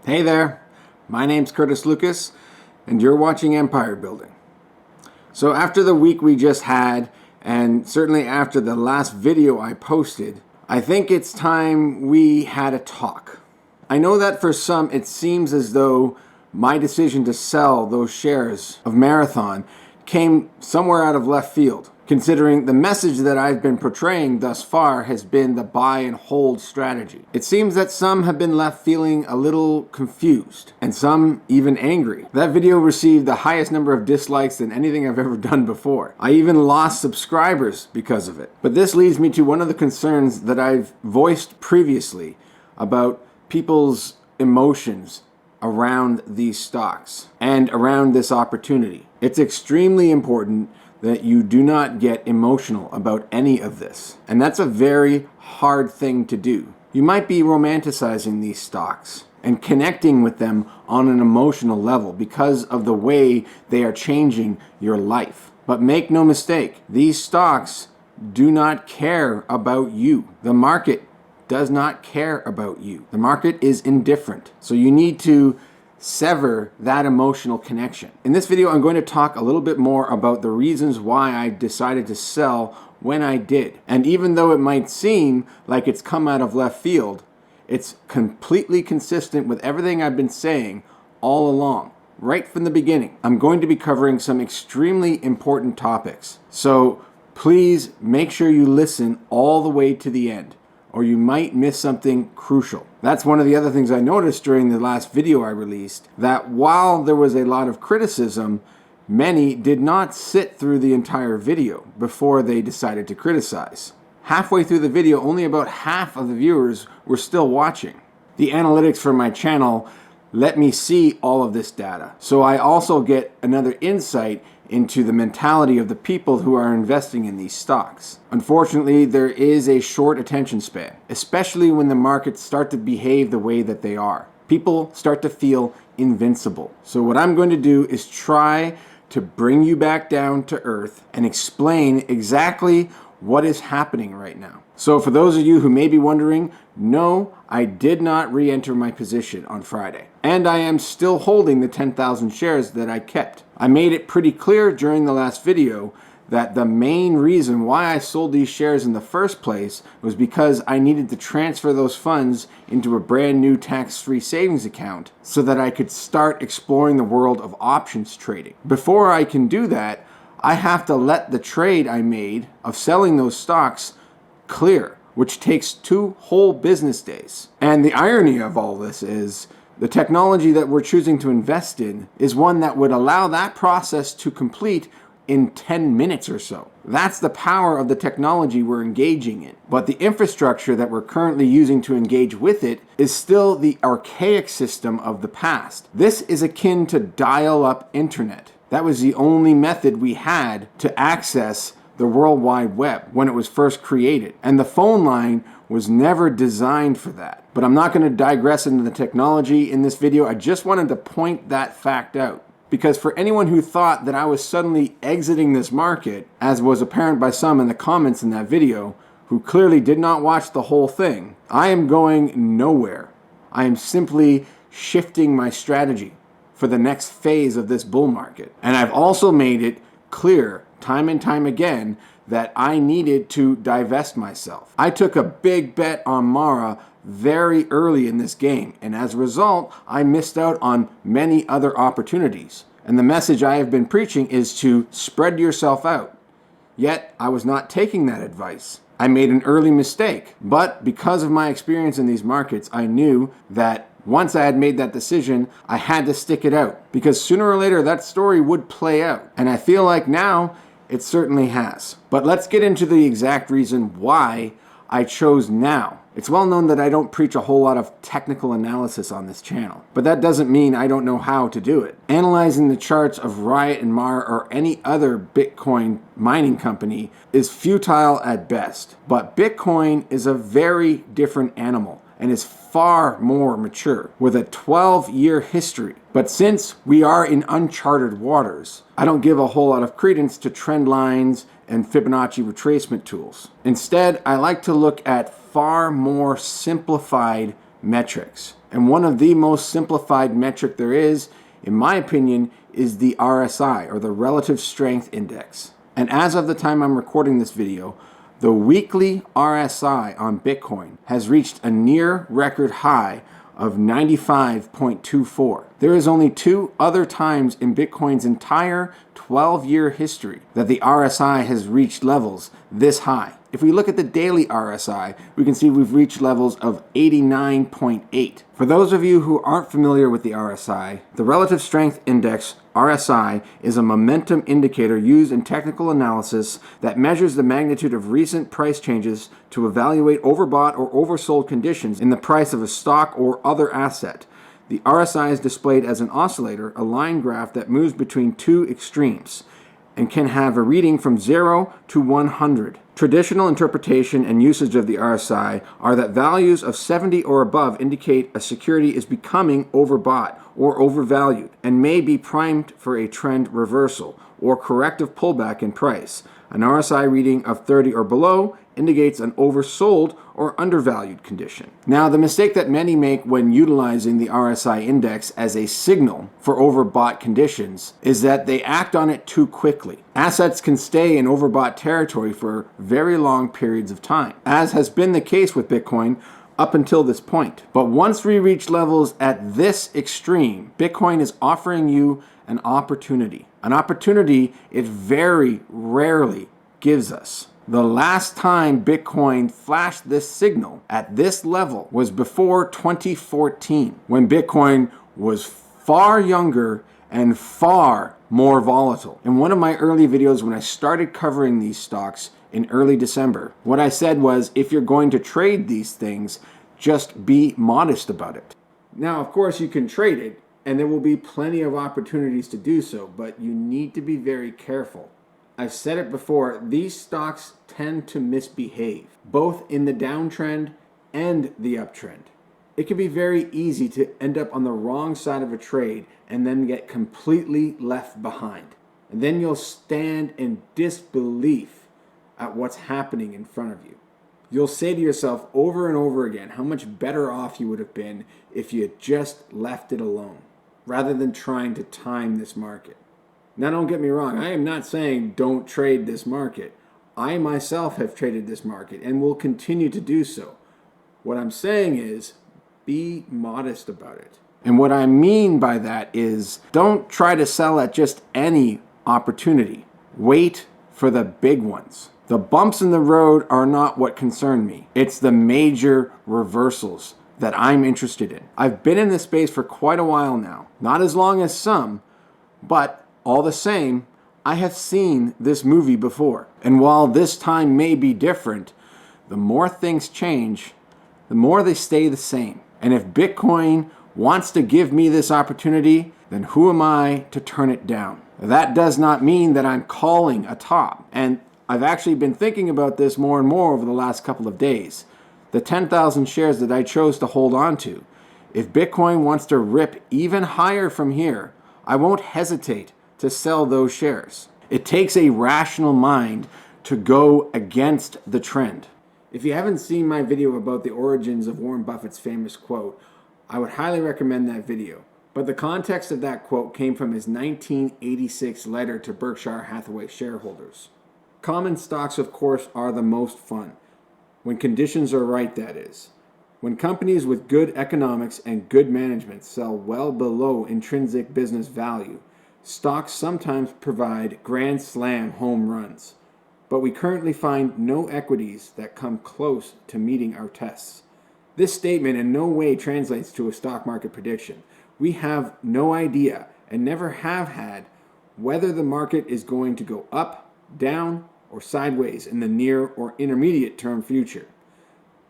Hey there, my name's Curtis Lucas, and you're watching Empire Building. So after the week we just had, and certainly after the last video I posted, I think it's time we had a talk. I know that for some it seems as though my decision to sell those shares of Marathon came somewhere out of left field, considering the message that I've been portraying thus far has been the buy and hold strategy. It seems that some have been left feeling a little confused, and some even angry. That video received the highest number of dislikes than anything I've ever done before. I even lost subscribers because of it. But this leads me to one of the concerns that I've voiced previously about people's emotions around these stocks and around this opportunity. It's extremely important that you do not get emotional about any of this. And that's a very hard thing to do. You might be romanticizing these stocks and connecting with them on an emotional level because of the way they are changing your life. But make no mistake, these stocks do not care about you. The market does not care about you. The market is indifferent. So you need to sever that emotional connection. In this video, I'm going to talk a little bit more about the reasons why I decided to sell when I did. And even though it might seem like it's come out of left field, it's completely consistent with everything I've been saying all along, right from the beginning. I'm going to be covering some extremely important topics. So please make sure you listen all the way to the end, or you might miss something crucial. That's one of the other things I noticed during the last video I released, that while there was a lot of criticism, many did not sit through the entire video before they decided to criticize. Halfway through the video, only about half of the viewers were still watching. The analytics for my channel let me see all of this data, so I also get another insight into the mentality of the people who are investing in these stocks. Unfortunately, there is a short attention span, especially when the markets start to behave the way that they are. People start to feel invincible. So what I'm going to do is try to bring you back down to earth and explain exactly what is happening right now. So for those of you who may be wondering, no, I did not re-enter my position on Friday. And I am still holding the 10,000 shares that I kept. I made it pretty clear during the last video that the main reason why I sold these shares in the first place was because I needed to transfer those funds into a brand new tax-free savings account so that I could start exploring the world of options trading. Before I can do that, I have to let the trade I made of selling those stocks clear, which takes 2 whole business days. And the irony of all this is the technology that we're choosing to invest in is one that would allow that process to complete in 10 minutes or so. That's the power of the technology we're engaging in. But the infrastructure that we're currently using to engage with it is still the archaic system of the past. This is akin to dial-up internet. That was the only method we had to access the World Wide Web when it was first created. And the phone line was never designed for that. But I'm not going to digress into the technology in this video. I just wanted to point that fact out. Because for anyone who thought that I was suddenly exiting this market, as was apparent by some in the comments in that video, who clearly did not watch the whole thing, I am going nowhere. I am simply shifting my strategy for the next phase of this bull market. And I've also made it clear time and time again that I needed to divest myself. I took a big bet on Mara very early in this game, and as a result, I missed out on many other opportunities. And the message I have been preaching is to spread yourself out. Yet, I was not taking that advice. I made an early mistake, but because of my experience in these markets, I knew that once I had made that decision, I had to stick it out, because sooner or later that story would play out. And I feel like now it certainly has. But let's get into the exact reason why I chose now. It's well known that I don't preach a whole lot of technical analysis on this channel, but that doesn't mean I don't know how to do it. Analyzing the charts of Riot and Mara or any other Bitcoin mining company is futile at best. But Bitcoin is a very different animal and is far more mature with a 12-year history. But since we are in uncharted waters, I don't give a whole lot of credence to trend lines and Fibonacci retracement tools. Instead, I like to look at far more simplified metrics. And one of the most simplified metric there is, in my opinion, is the RSI, or the Relative Strength Index. And as of the time I'm recording this video, the weekly RSI on Bitcoin has reached a near record high of 95.24. There is only 2 other times in Bitcoin's entire 12-year history that the RSI has reached levels this high. If we look at the daily RSI, we can see we've reached levels of 89.8. For those of you who aren't familiar with the RSI, the Relative Strength Index, RSI, is a momentum indicator used in technical analysis that measures the magnitude of recent price changes to evaluate overbought or oversold conditions in the price of a stock or other asset. The RSI is displayed as an oscillator, a line graph that moves between 2 extremes, and can have a reading from 0 to 100. Traditional interpretation and usage of the RSI are that values of 70 or above indicate a security is becoming overbought or overvalued and may be primed for a trend reversal or corrective pullback in price. An RSI reading of 30 or below indicates an oversold or undervalued condition. Now, the mistake that many make when utilizing the RSI index as a signal for overbought conditions is that they act on it too quickly. Assets can stay in overbought territory for very long periods of time, as has been the case with Bitcoin up until this point. But once we reach levels at this extreme, Bitcoin is offering you an opportunity it very rarely gives us. The last time Bitcoin flashed this signal at this level was before 2014, when Bitcoin was far younger and far more volatile. In one of my early videos when I started covering these stocks in early December, what I said was, if you're going to trade these things, just be modest about it. Now, of course, you can trade it, and there will be plenty of opportunities to do so, but you need to be very careful. I've said it before, these stocks tend to misbehave, both in the downtrend and the uptrend. It can be very easy to end up on the wrong side of a trade and then get completely left behind. And then you'll stand in disbelief at what's happening in front of you. You'll say to yourself over and over again how much better off you would have been if you had just left it alone, rather than trying to time this market. Now, don't get me wrong, I am not saying don't trade this market. I myself have traded this market and will continue to do so. What I'm saying is, be modest about it. And what I mean by that is, don't try to sell at just any opportunity. Wait for the big ones. The bumps in the road are not what concern me. It's the major reversals that I'm interested in. I've been in this space for quite a while now. Not as long as some, but all the same, I have seen this movie before. And while this time may be different, the more things change, the more they stay the same. And if Bitcoin wants to give me this opportunity, then who am I to turn it down? That does not mean that I'm calling a top. And I've actually been thinking about this more and more over the last couple of days. The 10,000 shares that I chose to hold on to. If Bitcoin wants to rip even higher from here, I won't hesitate to sell those shares. It takes a rational mind to go against the trend. If you haven't seen my video about the origins of Warren Buffett's famous quote, I would highly recommend that video. But the context of that quote came from his 1986 letter to Berkshire Hathaway shareholders. Common stocks, of course, are the most fun. When conditions are right, that is. When companies with good economics and good management sell well below intrinsic business value, stocks sometimes provide grand slam home runs. But we currently find no equities that come close to meeting our tests. This statement in no way translates to a stock market prediction. We have no idea, and never have had, whether the market is going to go up, down, or sideways in the near or intermediate term future.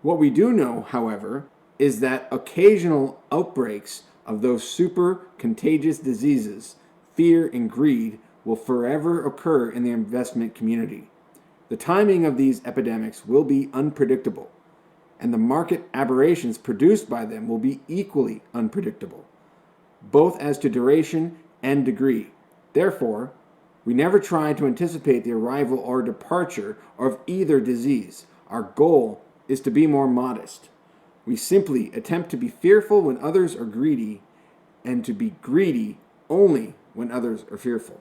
What we do know, however, is that occasional outbreaks of those super contagious diseases, fear and greed, will forever occur in the investment community. The timing of these epidemics will be unpredictable, and the market aberrations produced by them will be equally unpredictable, both as to duration and degree. Therefore, we never try to anticipate the arrival or departure of either disease. Our goal is to be more modest. We simply attempt to be fearful when others are greedy and to be greedy only when others are fearful.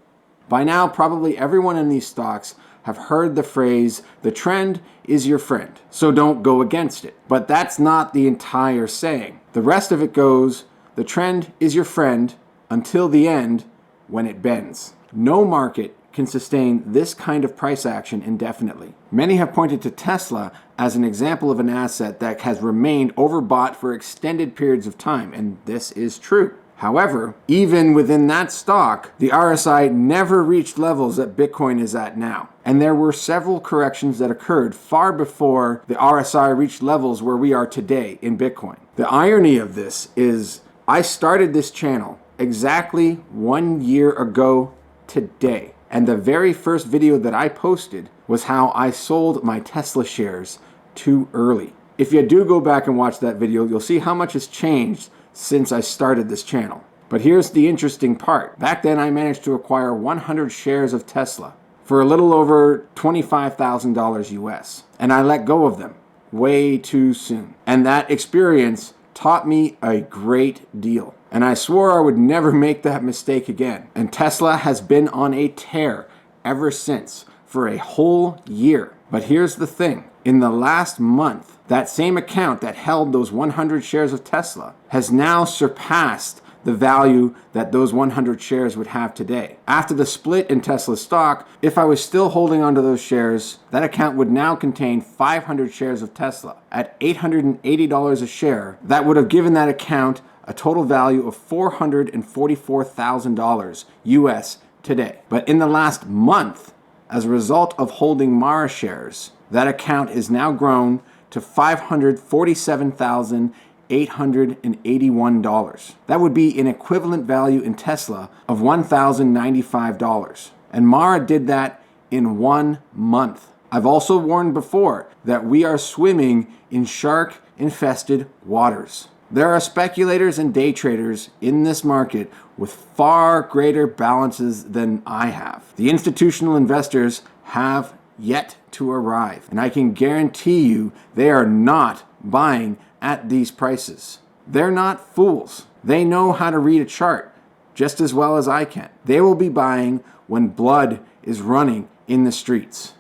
By now, probably everyone in these stocks have heard the phrase, the trend is your friend, so don't go against it. But that's not the entire saying. The rest of it goes, the trend is your friend until the end when it bends. No market can sustain this kind of price action indefinitely. Many have pointed to Tesla as an example of an asset that has remained overbought for extended periods of time, and this is true. However, even within that stock, the RSI never reached levels that Bitcoin is at now. And there were several corrections that occurred far before the RSI reached levels where we are today in Bitcoin. The irony of this is I started this channel exactly 1 year ago today. And the very first video that I posted was how I sold my Tesla shares too early. If you do go back and watch that video, you'll see how much has changed since I started this channel. But here's the interesting part. Back then I managed to acquire 100 shares of Tesla for a little over $25,000 US. And I let go of them way too soon. And that experience taught me a great deal. And I swore I would never make that mistake again. And Tesla has been on a tear ever since for a whole year. But here's the thing. In the last month, that same account that held those 100 shares of Tesla has now surpassed the value that those 100 shares would have today. After the split in Tesla stock, if I was still holding onto those shares, that account would now contain 500 shares of Tesla. At $880 a share, that would have given that account a total value of $444,000 US today. But in the last month, as a result of holding Mara shares, that account is now grown to $547,881. That would be an equivalent value in Tesla of $1,095. And Mara did that in 1 month. I've also warned before that we are swimming in shark-infested waters. There are speculators and day traders in this market with far greater balances than I have. The institutional investors have yet to arrive, and I can guarantee you they are not buying at these prices. They're not fools. They know how to read a chart just as well as I can. They will be buying when blood is running in the streets,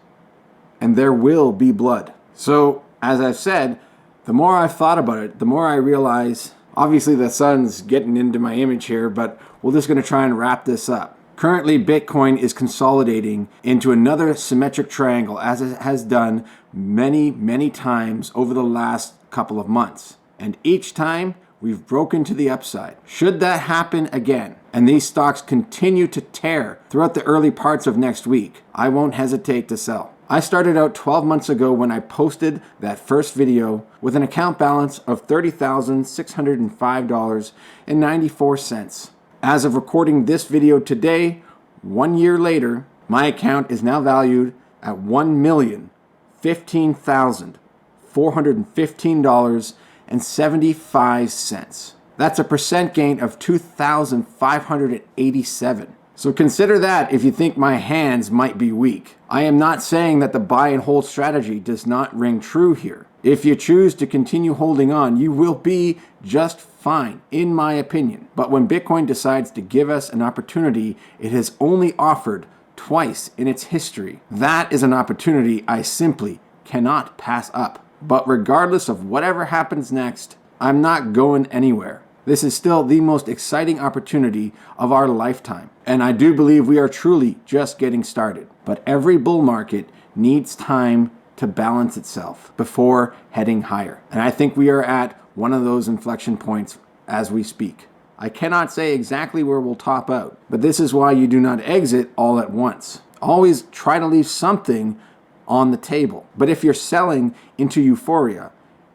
and there will be blood. So, as I've said, the more I've thought about it, the more I realize, obviously the sun's getting into my image here, but we're just going to try and wrap this up. Currently, Bitcoin is consolidating into another symmetric triangle, as it has done many, many times over the last couple of months. And each time, we've broken to the upside. Should that happen again, and these stocks continue to tear throughout the early parts of next week, I won't hesitate to sell. I started out 12 months ago when I posted that first video with an account balance of $30,605.94. As of recording this video today, 1 year later, my account is now valued at $1,015,415.75. That's a percent gain of 2,587. So consider that if you think my hands might be weak. I am not saying that the buy and hold strategy does not ring true here. If you choose to continue holding on, you will be just fine, in my opinion. But when Bitcoin decides to give us an opportunity it has only offered twice in its history, that is an opportunity I simply cannot pass up. But regardless of whatever happens next, I'm not going anywhere. This is still the most exciting opportunity of our lifetime. And I do believe we are truly just getting started. But every bull market needs time to balance itself before heading higher. And I think we are at one of those inflection points as we speak. I cannot say exactly where we'll top out, but this is why you do not exit all at once. Always try to leave something on the table. But if you're selling into euphoria,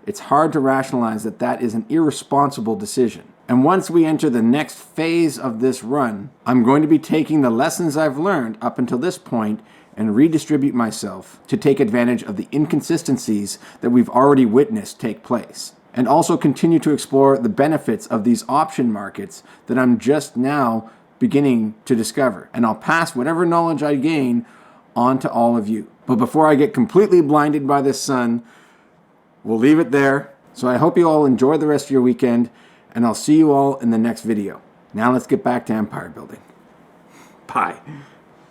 it's hard to rationalize that that is an irresponsible decision. And once we enter the next phase of this run, I'm going to be taking the lessons I've learned up until this point and redistribute myself to take advantage of the inconsistencies that we've already witnessed take place. And also continue to explore the benefits of these option markets that I'm just now beginning to discover. And I'll pass whatever knowledge I gain on to all of you. But before I get completely blinded by this sun, we'll leave it there. So I hope you all enjoy the rest of your weekend, and I'll see you all in the next video. Now let's get back to empire building. Bye.